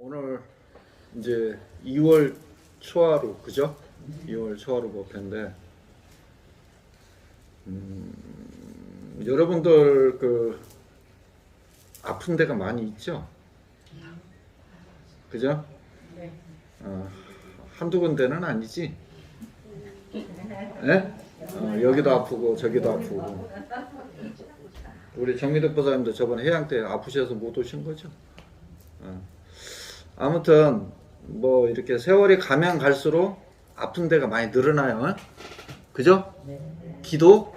오늘 이제 2월 초하루, 그죠? 2월 초하루 법회인데, 여러분들 아픈 데가 많이 있죠? 그죠? 한두 군데는 아니지? 예? 여기도 아프고 저기도 아프고. 우리 정미덕 보사님도 저번에 해양 때 아프셔서 못 오신 거죠? 아무튼 뭐 이렇게 세월이 가면 갈수록 아픈 데가 많이 늘어나요. 그죠? 귀도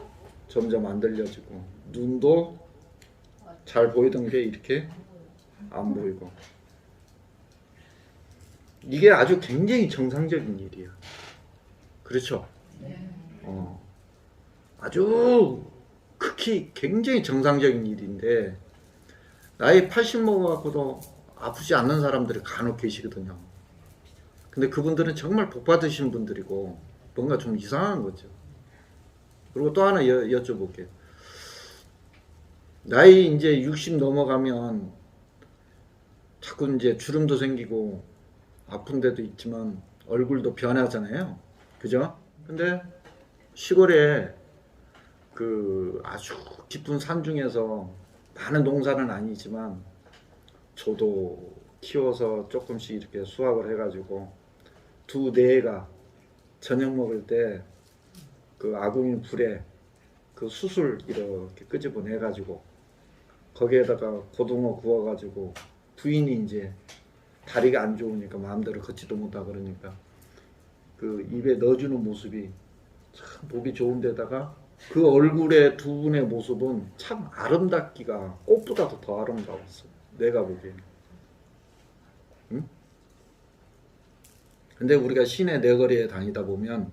점점 안 들려지고 눈도 잘 보이던 게 이렇게 안 보이고. 이게 아주 굉장히 정상적인 일이야. 그렇죠? 아주 극히 굉장히 정상적인 일인데, 나이 80 먹어갖고도 아프지 않는 사람들이 간혹 계시거든요. 근데 그분들은 정말 복 받으신 분들이고 뭔가 좀 이상한 거죠. 그리고 또 하나 여쭤볼게요. 나이 이제 60 넘어가면 자꾸 이제 주름도 생기고 아픈 데도 있지만 얼굴도 변하잖아요. 그죠? 근데 시골에 아주 깊은 산 중에서 많은 농사는 아니지만 저도 키워서 조금씩 이렇게 수확을 해가지고 두 애가 저녁 먹을 때 아궁이 불에 수술 이렇게 끄집어내가지고 거기에다가 고등어 구워가지고 부인이 이제 다리가 안 좋으니까 마음대로 걷지도 못하고 그러니까 입에 넣어주는 모습이 참 보기 좋은데다가 그 얼굴의 두 분의 모습은 참 아름답기가 꽃보다도 더 아름다웠어. 내가 보기에는. 응? 근데 우리가 시내 내거리에 다니다 보면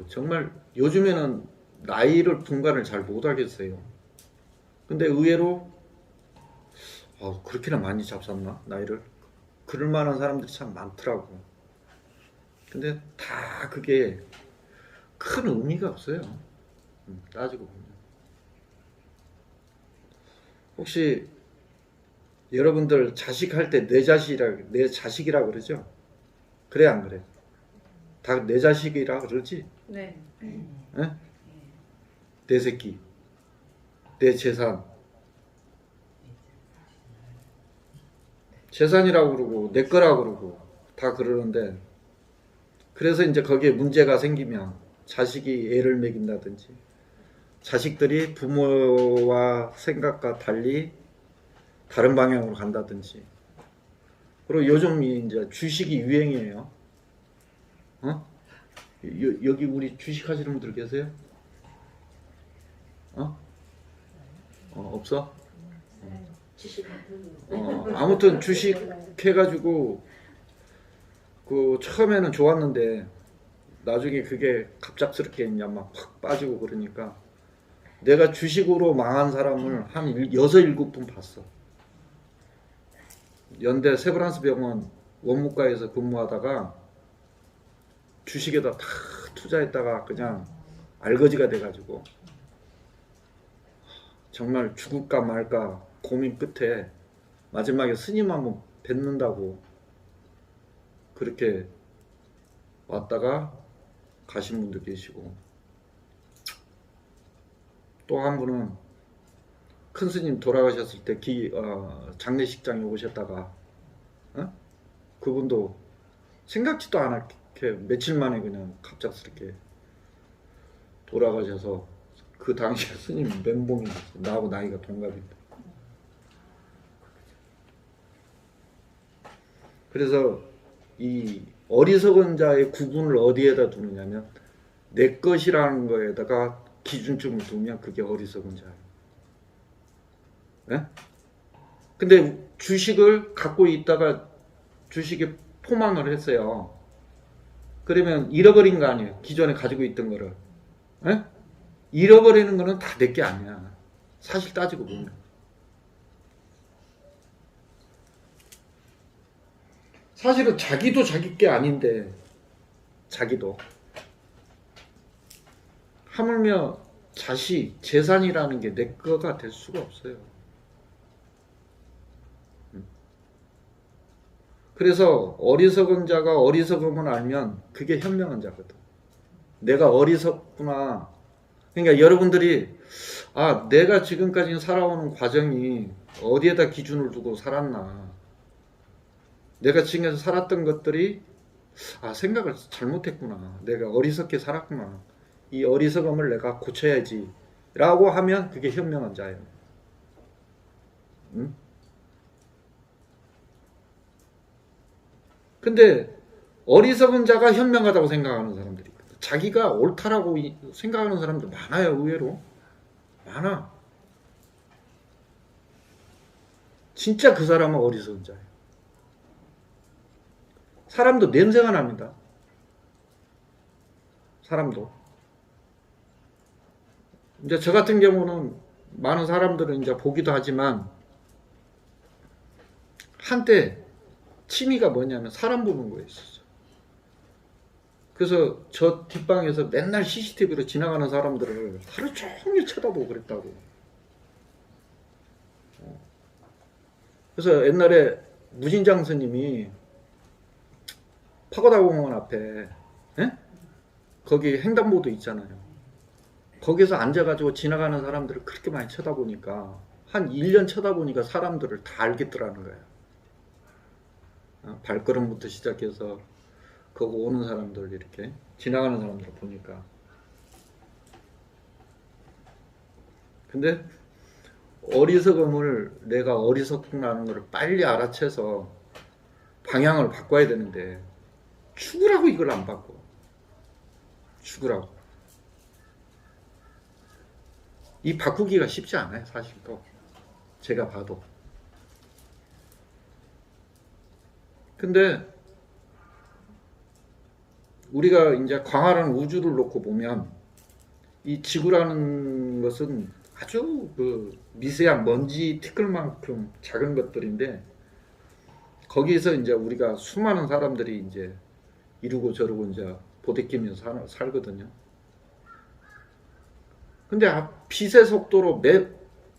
정말 요즘에는 나이를 분간을 잘 못하겠어요. 근데 의외로 그렇게나 많이 잡섰나 나이를? 그럴 만한 사람들이 참 많더라고. 근데 다 그게 큰 의미가 없어요. 따지고 보면. 혹시 여러분들 자식할 때 내 자식이라 그러죠? 그래 안 그래? 다 내 자식이라 그러지? 네. 에? 내 새끼, 내 재산이라고 그러고 내 거라고 그러고 다 그러는데, 그래서 이제 거기에 문제가 생기면 자식이 애를 먹인다든지 자식들이 부모와 생각과 달리 다른 방향으로 간다든지. 그리고 요즘 이제 주식이 유행이에요. 여기 우리 주식 하시는 분들 계세요? 없어? 아무튼 주식 해가지고 처음에는 좋았는데 나중에 그게 갑작스럽게 이제 막 팍 빠지고 그러니까 내가 주식으로 망한 사람을 한 6, 7분 봤어. 연대 세브란스 병원 원무과에서 근무하다가 주식에다 다 투자했다가 그냥 알거지가 돼가지고 정말 죽을까 말까 고민 끝에 마지막에 스님 한번 뵙는다고 그렇게 왔다가 가신 분도 계시고, 또 한 분은 큰 스님 돌아가셨을 때 장례식장에 오셨다가 그분도 생각지도 않게 며칠 만에 그냥 갑작스럽게 돌아가셔서 그 당시에 스님 멘봉이 나하고 나이가 동갑인데. 그래서 이 어리석은 자의 구분을 어디에다 두느냐면 내 것이라는 거에다가 기준점을 두면 그게 어리석은 자예요. 네? 근데 주식을 갖고 있다가 주식에 포망을 했어요. 그러면 잃어버린 거 아니에요. 기존에 가지고 있던 거를. 네? 잃어버리는 거는 다 내 게 아니야. 사실 따지고 보면. 사실은 자기도 자기 게 아닌데, 자기도. 하물며 자식, 재산이라는 게 내 거가 될 수가 없어요. 그래서 어리석은 자가 어리석음을 알면 그게 현명한 자거든. 내가 어리석구나. 그러니까 여러분들이 내가 지금까지 살아오는 과정이 어디에다 기준을 두고 살았나. 내가 지금까지 살았던 것들이 생각을 잘못했구나. 내가 어리석게 살았구나. 이 어리석음을 내가 고쳐야지. 라고 하면 그게 현명한 자예요. 응? 근데 어리석은 자가 현명하다고 생각하는 사람들이 있거든. 자기가 옳다라고 생각하는 사람들 많아요. 의외로 많아. 진짜 그 사람은 어리석은 자예요. 사람도 냄새가 납니다. 사람도. 이제 저 같은 경우는 많은 사람들은 이제 보기도 하지만 한때 취미가 뭐냐면 사람 보는 거였었어. 그래서 저 뒷방에서 맨날 CCTV로 지나가는 사람들을 하루 종일 쳐다보고 그랬다고. 그래서 옛날에 무진장 스님이 파고다 공원 앞에 거기 횡단보도 있잖아요. 거기서 앉아가지고 지나가는 사람들을 그렇게 많이 쳐다보니까 한 1년 쳐다보니까 사람들을 다 알겠더라는 거예요. 발걸음부터 시작해서 거기 오는 사람들 이렇게 지나가는 사람들 보니까. 근데 어리석음을 내가 어리석다는 걸 빨리 알아채서 방향을 바꿔야 되는데 죽으라고 이걸 안 바꿔. 죽으라고. 이 바꾸기가 쉽지 않아요. 사실 또 제가 봐도. 근데 우리가 이제 광활한 우주를 놓고 보면 이 지구라는 것은 아주 그 미세한 먼지 티끌만큼 작은 것들인데 거기에서 이제 우리가 수많은 사람들이 이제 이러고 저러고 이제 보대끼면서 살거든요. 근데 빛의 속도로 몇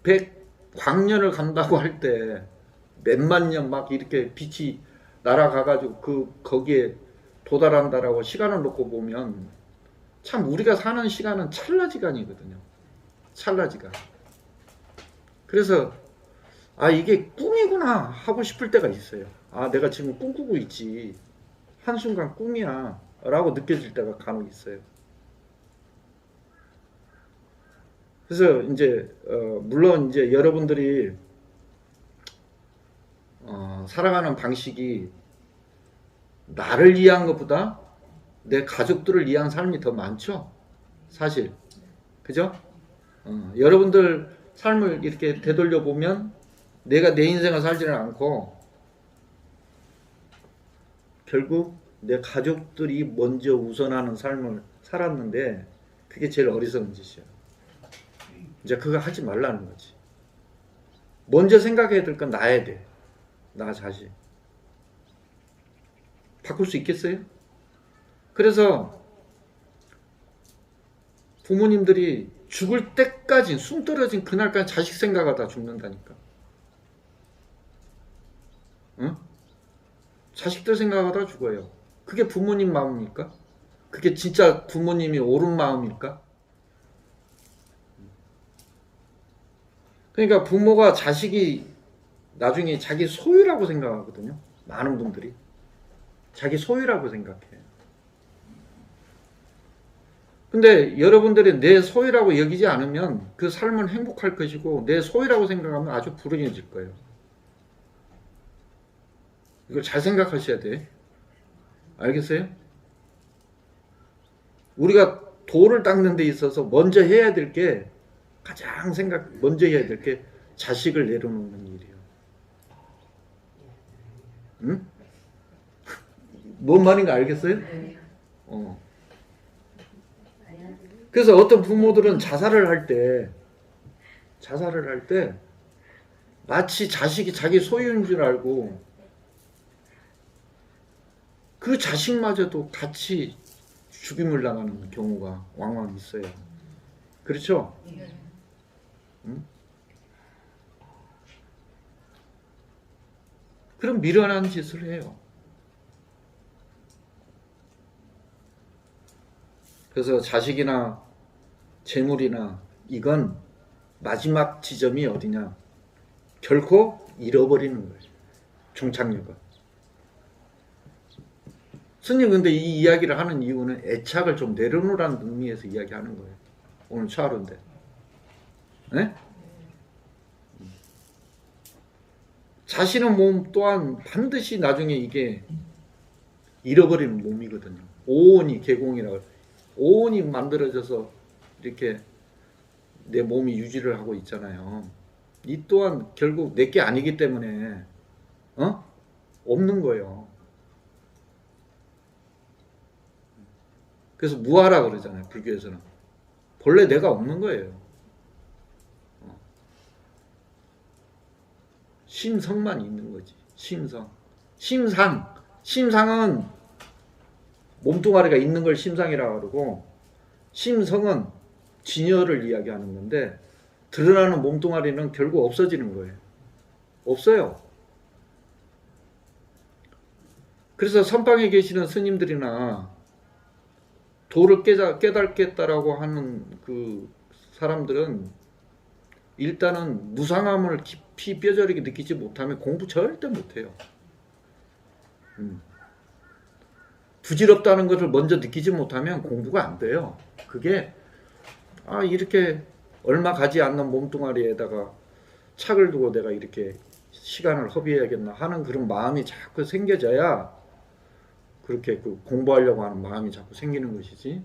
100광년을 간다고 할 때 몇만 년 막 이렇게 빛이 날아가가지고 거기에 도달한다라고 시간을 놓고 보면 참 우리가 사는 시간은 찰나지간이거든요. 찰나지간. 그래서 이게 꿈이구나 하고 싶을 때가 있어요. 내가 지금 꿈꾸고 있지. 한순간 꿈이야 라고 느껴질 때가 간혹 있어요. 그래서 이제 물론 이제 여러분들이 살아가는 방식이 나를 이해한 것보다 내 가족들을 이해한 삶이 더 많죠. 사실. 그죠? 여러분들 삶을 이렇게 되돌려 보면 내가 내 인생을 살지는 않고 결국 내 가족들이 먼저 우선하는 삶을 살았는데 그게 제일 어리석은 짓이야. 이제 그거 하지 말라는 거지. 먼저 생각해야 될 건 나야 돼. 나 자신. 바꿀 수 있겠어요? 그래서 부모님들이 죽을 때까지 숨 떨어진 그날까지 자식 생각하다 죽는다니까. 응? 자식들 생각하다 죽어요. 그게 부모님 마음입니까? 그게 진짜 부모님이 옳은 마음일까? 그러니까 부모가 자식이 나중에 자기 소유라고 생각하거든요. 많은 분들이. 자기 소유라고 생각해. 근데 여러분들이 내 소유라고 여기지 않으면 그 삶은 행복할 것이고 내 소유라고 생각하면 아주 불행해질 거예요. 이걸 잘 생각하셔야 돼. 알겠어요? 우리가 돌을 닦는 데 있어서 먼저 해야 될 게 먼저 해야 될 게 자식을 내려놓는 일이에요. 응? 뭔 말인가 알겠어요? 그래서 어떤 부모들은 자살을 할 때 마치 자식이 자기 소유인 줄 알고 그 자식마저도 같이 죽임을 당하는 경우가 왕왕 있어요. 그렇죠? 응? 그럼 미련한 짓을 해요. 그래서 자식이나 재물이나 이건 마지막 지점이 어디냐? 결코 잃어버리는 거예요. 종착역은. 스님 근데 이 이야기를 하는 이유는 애착을 좀 내려놓으라는 의미에서 이야기하는 거예요. 오늘 초하루인데. 네? 자신의 몸 또한 반드시 나중에 이게 잃어버리는 몸이거든요. 오온이 개공이라고. 오온이 만들어져서 이렇게 내 몸이 유지를 하고 있잖아요. 이 또한 결국 내게 아니기 때문에 없는 거예요. 그래서 무아라 그러잖아요. 불교에서는. 본래 내가 없는 거예요. 심성만 있는 거지. 심성. 심상은 몸뚱아리가 있는 걸 심상이라고 그러고, 심성은 진여를 이야기하는 건데, 드러나는 몸뚱아리는 결국 없어지는 거예요. 없어요. 그래서 선방에 계시는 스님들이나 도를 깨닫겠다라고 하는 그 사람들은 일단은 무상함을 깊이 뼈저리게 느끼지 못하면 공부 절대 못해요. 부질없다는 것을 먼저 느끼지 못하면 공부가 안 돼요. 그게 이렇게 얼마 가지 않는 몸뚱아리에다가 착을 두고 내가 이렇게 시간을 허비해야겠나 하는 그런 마음이 자꾸 생겨져야 그렇게 그 공부하려고 하는 마음이 자꾸 생기는 것이지.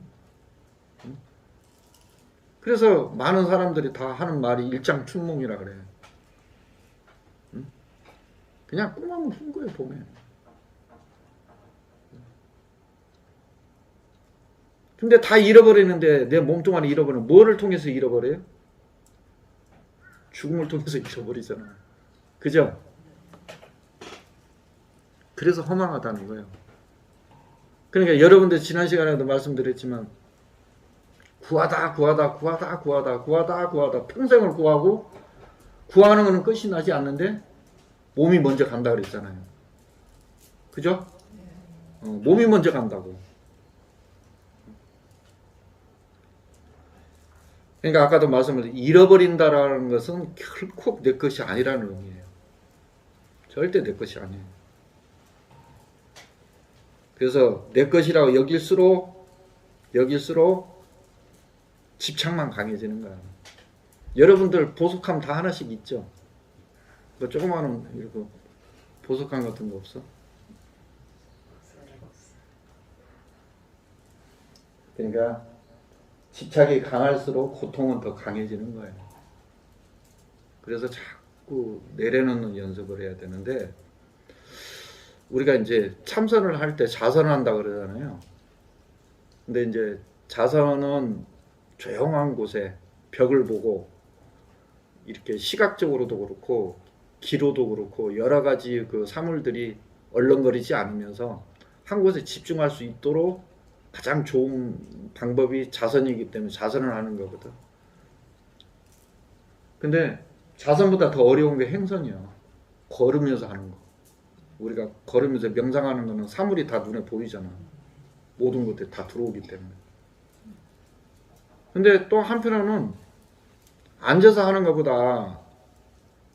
그래서 많은 사람들이 다 하는 말이 일장춘몽이라 그래. 그냥 꿈만 꾼 거예요, 보면. 근데 다 잃어버리는데 내 몸뚱아리 잃어버리는 뭐를 통해서 잃어버려요? 죽음을 통해서 잃어버리잖아. 그죠? 그래서 허망하다는 거예요. 그러니까 여러분들 지난 시간에도 말씀드렸지만 구하다 평생을 구하고 구하는 것은 끝이 나지 않는데 몸이 먼저 간다 그랬잖아요. 그죠? 몸이 먼저 간다고. 그러니까 아까도 말씀드린 잃어버린다라는 것은 결코 내 것이 아니라는 의미예요. 절대 내 것이 아니에요. 그래서 내 것이라고 여길수록 집착만 강해지는 거야. 여러분들 보석함 다 하나씩 있죠? 뭐 조그마한 이렇게 보석함 같은 거 없어? 그러니까 집착이 강할수록 고통은 더 강해지는 거예요. 그래서 자꾸 내려놓는 연습을 해야 되는데, 우리가 이제 참선을 할 때 자선을 한다 그러잖아요. 근데 이제 자선은 조용한 곳에 벽을 보고 이렇게 시각적으로도 그렇고 기로도 그렇고 여러 가지 그 사물들이 얼렁거리지 않으면서 한 곳에 집중할 수 있도록 가장 좋은 방법이 자선이기 때문에 자선을 하는 거거든. 근데 자선보다 더 어려운 게 행선이야. 걸으면서 하는 거. 우리가 걸으면서 명상하는 거는 사물이 다 눈에 보이잖아. 모든 것들이 다 들어오기 때문에. 근데 또 한편으로는 앉아서 하는 것보다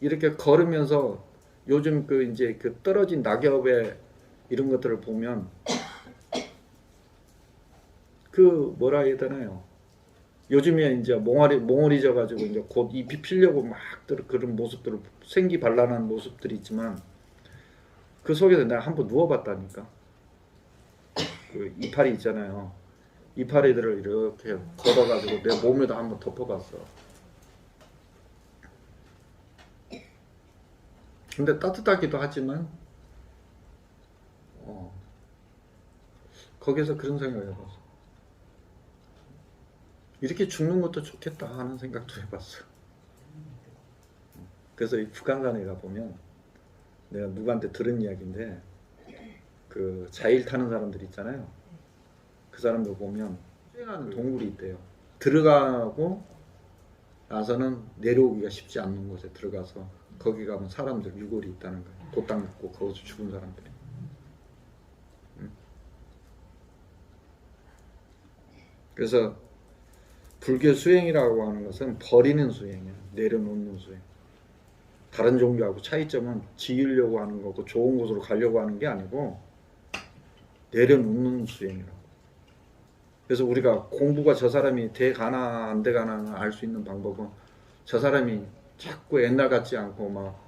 이렇게 걸으면서 요즘 그 이제 그 떨어진 낙엽의 이런 것들을 보면 그 뭐라 해야 되나요? 요즘에 이제 몽월이 져가지고 이제 곧 잎이 피려고 막 그런 모습들을 생기발랄한 모습들이 있지만 그 속에서 내가 한번 누워봤다니까. 그 이파리 있잖아요. 이파리들을 이렇게 걸어가지고 내 몸에다 한번 덮어봤어. 근데 따뜻하기도 하지만 거기서 그런 생각을 해봤어. 이렇게 죽는 것도 좋겠다 하는 생각도 해봤어. 그래서 이 북한산에 가보면 내가 누구한테 들은 이야기인데 그 자일 타는 사람들 있잖아요. 그 사람들 보면 수행하는 동굴이 있대요. 들어가고 나서는 내려오기가 쉽지 않는 곳에 들어가서 거기 가면 사람들 유골이 있다는 거예요. 도땅 먹고 거기서 죽은 사람들이. 그래서 불교 수행이라고 하는 것은 버리는 수행이야. 내려놓는 수행. 다른 종교하고 차이점은 지으려고 하는 거고 좋은 곳으로 가려고 하는 게 아니고 내려놓는 수행이라고. 그래서 우리가 공부가 저 사람이 돼가나 안 돼가나 알 수 있는 방법은 저 사람이 자꾸 옛날 같지 않고 막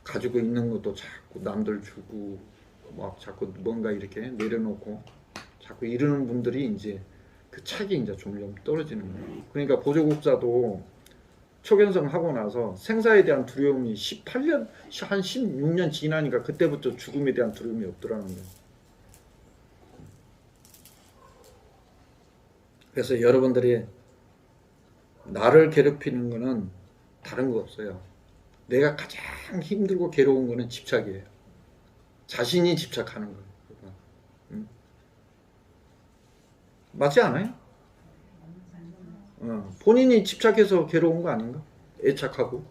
가지고 있는 것도 자꾸 남들 주고 막 자꾸 뭔가 이렇게 내려놓고 자꾸 이러는 분들이 이제 그 착이 이제 점점 떨어지는 거예요. 그러니까 보조국자도 초견성 하고 나서 생사에 대한 두려움이 18년, 한 16년 지나니까 그때부터 죽음에 대한 두려움이 없더라는 거예요. 그래서 여러분들이 나를 괴롭히는 거는 다른 거 없어요. 내가 가장 힘들고 괴로운 거는 집착이에요. 자신이 집착하는 거예요. 맞지 않아요? 본인이 집착해서 괴로운 거 아닌가? 애착하고.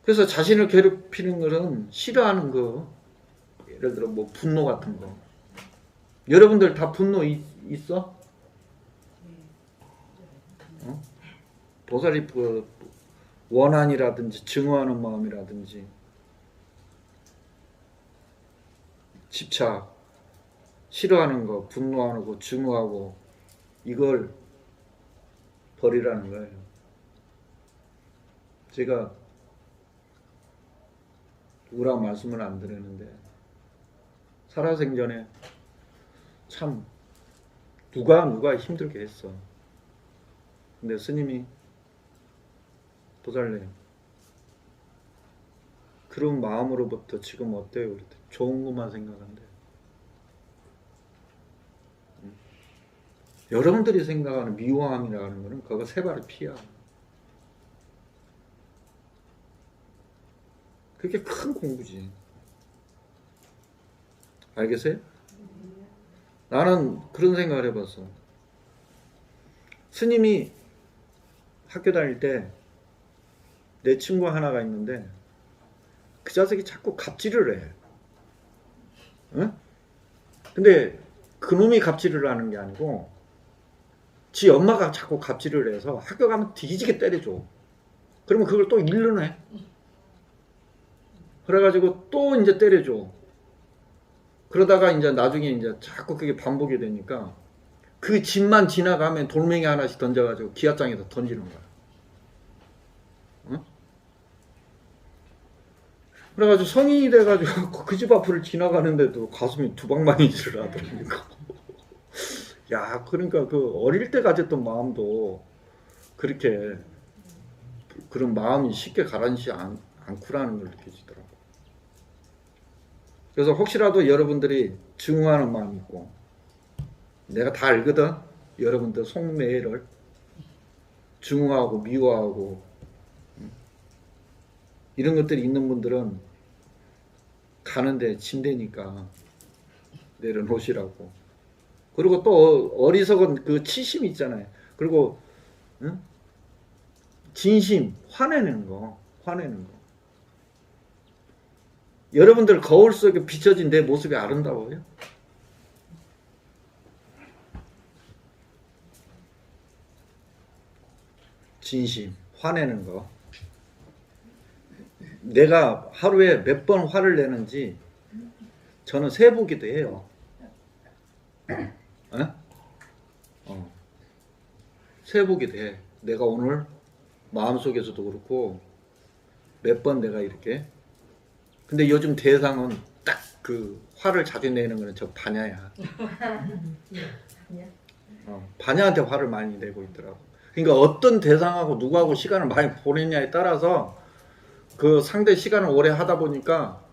그래서 자신을 괴롭히는 거는 싫어하는 거. 예를 들어 뭐 분노 같은 거. 여러분들 다 분노 있어? 보살이 원한이라든지 증오하는 마음이라든지 집착, 싫어하는 거, 분노하고 증오하고 이걸 버리라는 거예요. 제가 누구랑 말씀을 안 드리는데 살아생전에 참 누가 힘들게 했어. 근데 스님이 보살님 그런 마음으로부터 지금 어때요? 그랬더니 좋은 것만 생각한대. 여러분들이 생각하는 미워함이라는 거는 그거 세 발의 피야. 그게 큰 공부지. 알겠어요? 나는 그런 생각을 해봤어. 스님이 학교 다닐 때 내 친구 하나가 있는데 그 자식이 자꾸 갑질을 해. 응? 근데 그놈이 갑질을 하는 게 아니고 지 엄마가 자꾸 갑질을 해서 학교 가면 뒤지게 때려줘. 그러면 그걸 또 일러내. 그래가지고 또 이제 때려줘. 그러다가 이제 나중에 이제 자꾸 그게 반복이 되니까 그 집만 지나가면 돌멩이 하나씩 던져가지고 기압장에다 던지는 거야. 응? 그래가지고 성인이 돼가지고 그 집 앞을 지나가는데도 가슴이 두방망이질을 하더라니까. 야, 그러니까 그 어릴 때 가졌던 마음도 그렇게 그런 마음이 쉽게 가라앉지 않구라는 걸 느껴지더라고. 그래서 혹시라도 여러분들이 증오하는 마음이 있고 내가 다 알거든. 여러분들 속내를 증오하고 미워하고 이런 것들이 있는 분들은 가는데 침대니까 내려놓으시라고. 그리고 또 어리석은 그 치심이 있잖아요. 그리고 응? 진심 화내는 거. 여러분들 거울 속에 비춰진 내 모습이 아름다워요? 진심 화내는 거. 내가 하루에 몇 번 화를 내는지 저는 세보기도 해요. 세보기도 해. 내가 오늘 마음속에서도 그렇고 몇 번 내가 이렇게. 근데 요즘 대상은 딱 그 화를 자주 내는 거는 저 반야야. 반야한테 화를 많이 내고 있더라고. 그러니까 어떤 대상하고 누구하고 시간을 많이 보내냐에 따라서 그 상대 시간을 오래 하다 보니까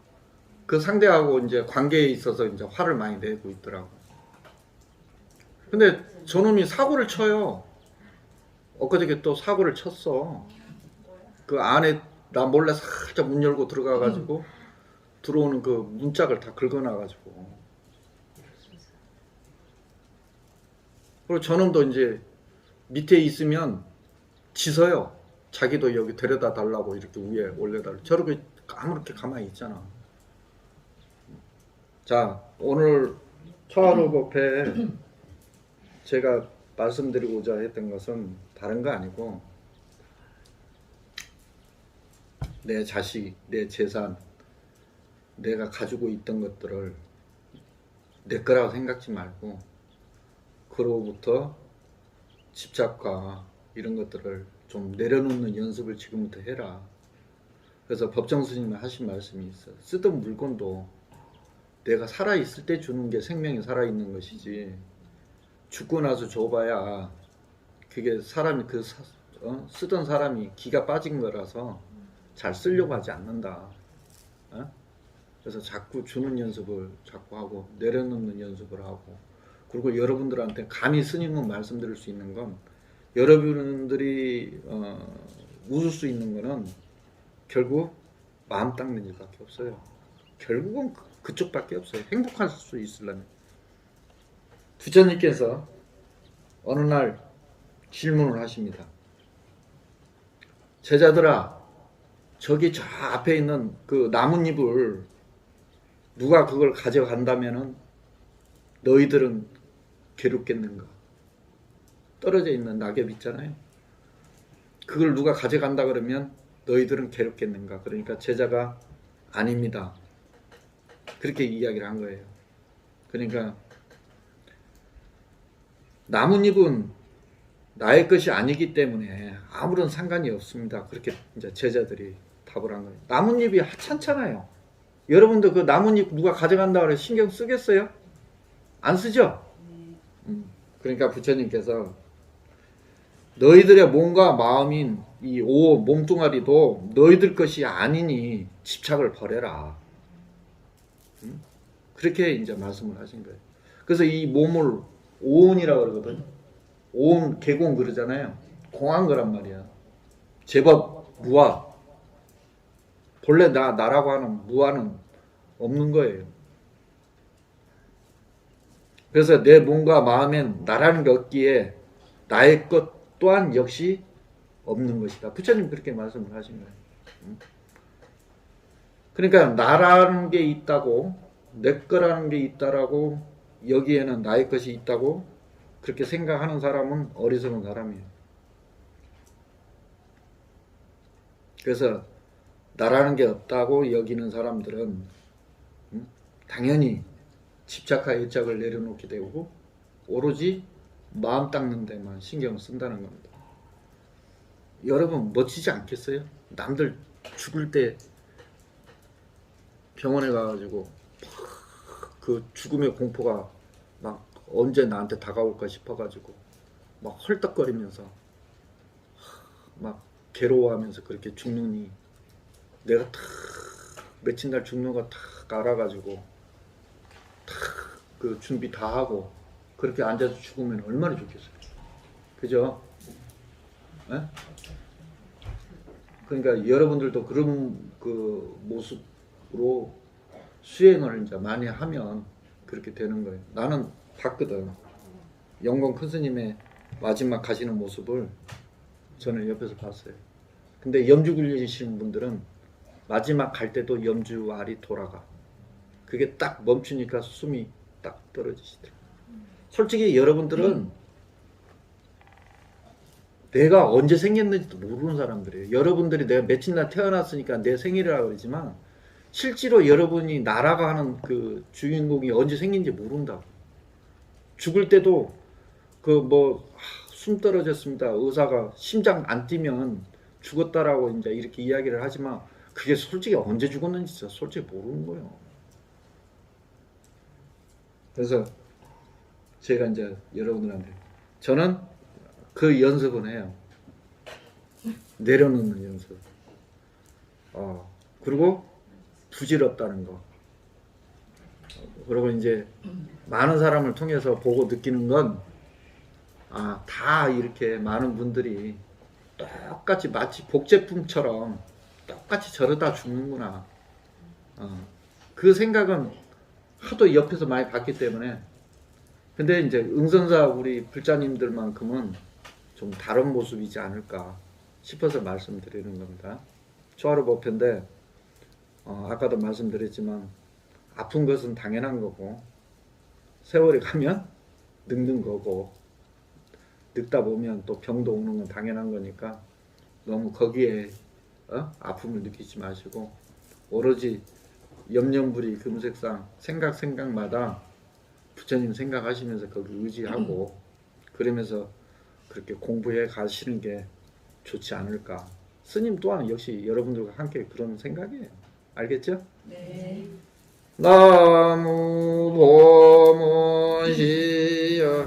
그 상대하고 이제 관계에 있어서 이제 화를 많이 내고 있더라고. 근데 저놈이 사고를 쳐요. 엊그저께 또 사고를 쳤어. 그 안에 나 몰래 살짝 문 열고 들어가가지고 들어오는 그 문짝을 다 긁어놔가지고. 그리고 저놈도 이제 밑에 있으면 짖어요. 자기도 여기 데려다 달라고 이렇게 위에 올려달라고. 저렇게 아무렇게 가만히 있잖아. 자, 오늘 초하루법에 제가 말씀드리고자 했던 것은 다른 거 아니고 내 자식, 내 재산, 내가 가지고 있던 것들을 내 거라고 생각지 말고 그로부터 집착과 이런 것들을 좀 내려놓는 연습을 지금부터 해라. 그래서 법정 스님이 하신 말씀이 있어요. 쓰던 물건도 내가 살아있을 때 주는 게 생명이 살아있는 것이지 죽고 나서 줘봐야 그게 사람이 쓰던 사람이 기가 빠진 거라서 잘 쓰려고 하지 않는다. 그래서 자꾸 주는 연습을 자꾸 하고 내려놓는 연습을 하고, 그리고 여러분들한테 감히 스님은 말씀드릴 수 있는 건 여러분들이 웃을 수 있는 거는 결국 마음 닦는 일밖에 없어요. 결국은 그쪽밖에 없어요. 행복할 수 있으려면. 부처님께서 어느 날 질문을 하십니다. 제자들아, 저기 저 앞에 있는 그 나뭇잎을 누가 그걸 가져간다면은 너희들은 괴롭겠는가? 떨어져 있는 낙엽 있잖아요. 그걸 누가 가져간다 그러면 너희들은 괴롭겠는가? 그러니까 제자가 아닙니다. 그렇게 이야기를 한 거예요. 그러니까 나뭇잎은 나의 것이 아니기 때문에 아무런 상관이 없습니다. 그렇게 이제 제자들이 답을 한 거예요. 나뭇잎이 하찮잖아요. 여러분도 그 나뭇잎 누가 가져간다 그래 신경 쓰겠어요? 안 쓰죠? 그러니까 부처님께서 너희들의 몸과 마음인 이 몸뚱아리도 너희들 것이 아니니 집착을 버려라. 그렇게 이제 말씀을 하신 거예요. 그래서 이 몸을 오온이라고 그러거든요. 오온, 개공 그러잖아요. 공한 거란 말이야. 제법 무아. 본래 나라고 하는 무아는 없는 거예요. 그래서 내 몸과 마음엔 나라는 게 없기에 나의 것 또한 역시 없는 것이다. 부처님 그렇게 말씀을 하신 거예요. 그러니까 나라는 게 있다고, 내 거라는 게 있다라고, 여기에는 나의 것이 있다고 그렇게 생각하는 사람은 어리석은 사람이에요. 그래서 나라는 게 없다고 여기는 사람들은 당연히 집착과 애착을 내려놓게 되고 오로지 마음 닦는 데만 신경을 쓴다는 겁니다. 여러분 멋지지 않겠어요? 남들 죽을 때 병원에 가가지고 그 죽음의 공포가 막 언제 나한테 다가올까 싶어가지고 막 헐떡거리면서 막 괴로워하면서 그렇게 죽느니 내가 탁 며칠 날 죽는 거 탁 알아가지고 탁 그 준비 다 하고 그렇게 앉아서 죽으면 얼마나 좋겠어요. 그죠? 에? 그러니까 여러분들도 그런 그 모습으로 수행을 이제 많이 하면 그렇게 되는 거예요. 나는 봤거든. 영광 큰 스님의 마지막 가시는 모습을 저는 옆에서 봤어요. 근데 염주 굴리시는 분들은 마지막 갈 때도 염주 알이 돌아가. 그게 딱 멈추니까 숨이 딱 떨어지시더라고요. 솔직히 여러분들은 내가 언제 생겼는지도 모르는 사람들이에요. 여러분들이 내가 며칠 날 태어났으니까 내 생일이라고 그러지만 실제로 여러분이 나라가 하는 그 주인공이 언제 생긴지 모른다고. 죽을 때도 숨 떨어졌습니다. 의사가 심장 안 뛰면 죽었다라고 이제 이렇게 이야기를 하지만 그게 솔직히 언제 죽었는지 진짜 솔직히 모르는 거예요. 그래서 제가 이제 여러분들한테 저는 그 연습은 해요. 내려놓는 연습. 그리고 부질없다는 거. 그리고 이제 많은 사람을 통해서 보고 느끼는 건 다 이렇게 많은 분들이 똑같이 마치 복제품처럼 똑같이 저러다 죽는구나. 그 생각은 하도 옆에서 많이 봤기 때문에. 근데 이제 응선사 우리 불자님들만큼은 좀 다른 모습이지 않을까 싶어서 말씀드리는 겁니다. 초하루법회인데 아까도 말씀드렸지만 아픈 것은 당연한 거고 세월이 가면 늙는 거고 늙다 보면 또 병도 오는 건 당연한 거니까 너무 거기에 아픔을 느끼지 마시고 오로지 염려불이 금색상 생각마다 부처님 생각하시면서 거기 의지하고 그러면서 그렇게 공부해 가시는 게 좋지 않을까. 스님 또한 역시 여러분들과 함께 그런 생각이에요. 알겠죠? 네. 나무 보모시여